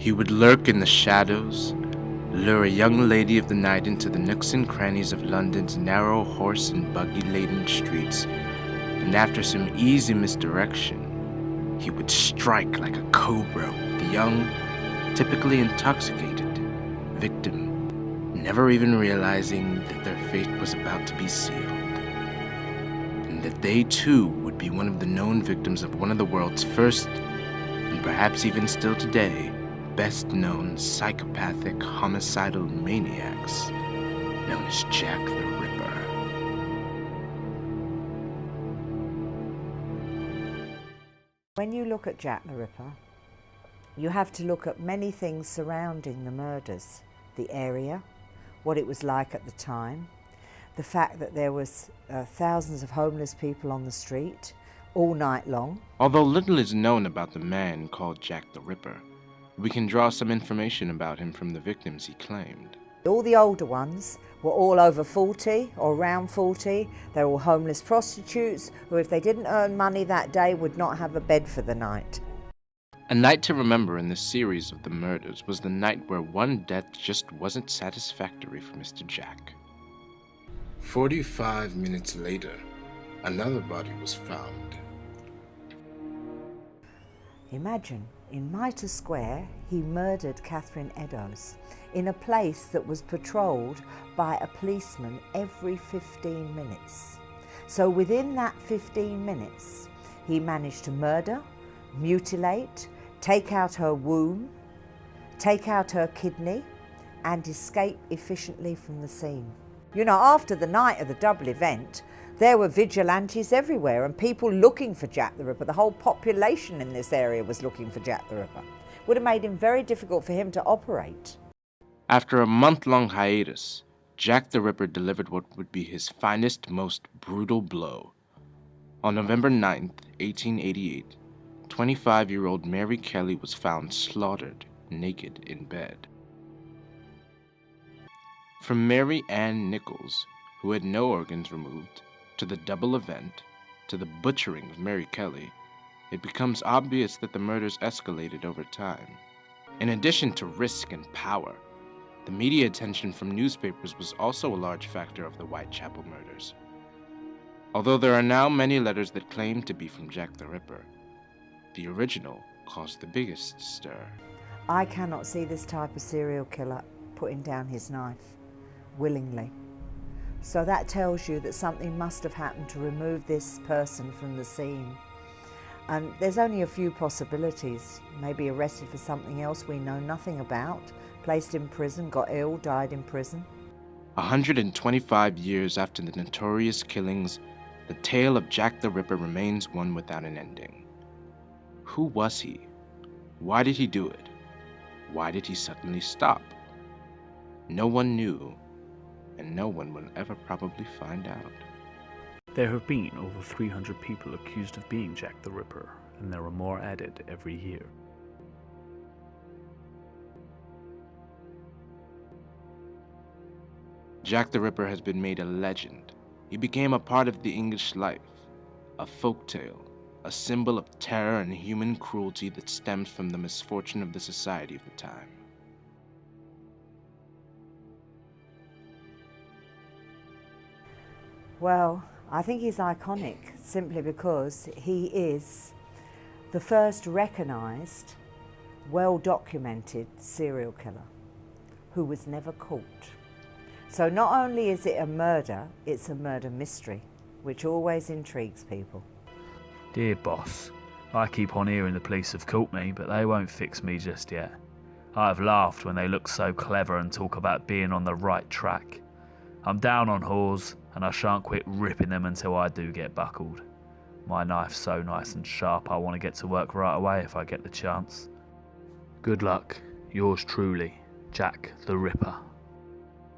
He would lurk in the shadows, lure a young lady of the night into the nooks and crannies of London's narrow horse and buggy-laden streets, and after some easy misdirection, he would strike like a cobra with the young, typically intoxicated victim, never even realizing that their fate was about to be sealed, and that they too would be one of the known victims of one of the world's first, and perhaps even still today, best-known psychopathic homicidal maniacs known as Jack the Ripper. When you look at Jack the Ripper, you have to look at many things surrounding the murders. The area, what it was like at the time, the fact that there was thousands of homeless people on the street all night long. Although little is known about the man called Jack the Ripper, we can draw some information about him from the victims he claimed. All the older ones were all over 40 or around 40. They were all homeless prostitutes who, if they didn't earn money that day, would not have a bed for the night. A night to remember in the series of the murders was the night where one death just wasn't satisfactory for Mr. Jack. 45 minutes later, another body was found. Imagine, in Mitre Square, he murdered Catherine Eddowes in a place that was patrolled by a policeman every 15 minutes. So within that 15 minutes, he managed to murder, mutilate, take out her womb, take out her kidney, and escape efficiently from the scene. You know, after the night of the double event, there were vigilantes everywhere and people looking for Jack the Ripper. The whole population in this area was looking for Jack the Ripper. Would have made it very difficult for him to operate. After a month-long hiatus, Jack the Ripper delivered what would be his finest, most brutal blow. On November 9th, 1888, 25-year-old Mary Kelly was found slaughtered, naked in bed. From Mary Ann Nichols, who had no organs removed, to the double event, to the butchering of Mary Kelly, it becomes obvious that the murders escalated over time. In addition to risk and power, the media attention from newspapers was also a large factor of the Whitechapel murders. Although there are now many letters that claim to be from Jack the Ripper, the original caused the biggest stir. I cannot see this type of serial killer putting down his knife willingly. So that tells you that something must have happened to remove this person from the scene. And there's only a few possibilities. Maybe arrested for something else we know nothing about, placed in prison, got ill, died in prison. 125 years after the notorious killings, the tale of Jack the Ripper remains one without an ending. Who was he? Why did he do it? Why did he suddenly stop? No one knew, and no one will ever probably find out. There have been over 300 people accused of being Jack the Ripper, and there are more added every year. Jack the Ripper has been made a legend. He became a part of the English life, a folktale, a symbol of terror and human cruelty that stems from the misfortune of the society of the time. Well, I think he's iconic simply because he is the first recognised, well-documented serial killer who was never caught. So not only is it a murder, it's a murder mystery, which always intrigues people. Dear boss, I keep on hearing the police have caught me, but they won't fix me just yet. I've laughed when they look so clever and talk about being on the right track. I'm down on whores, and I shan't quit ripping them until I do get buckled. My knife's so nice and sharp I want to get to work right away if I get the chance. Good luck, yours truly, Jack the Ripper.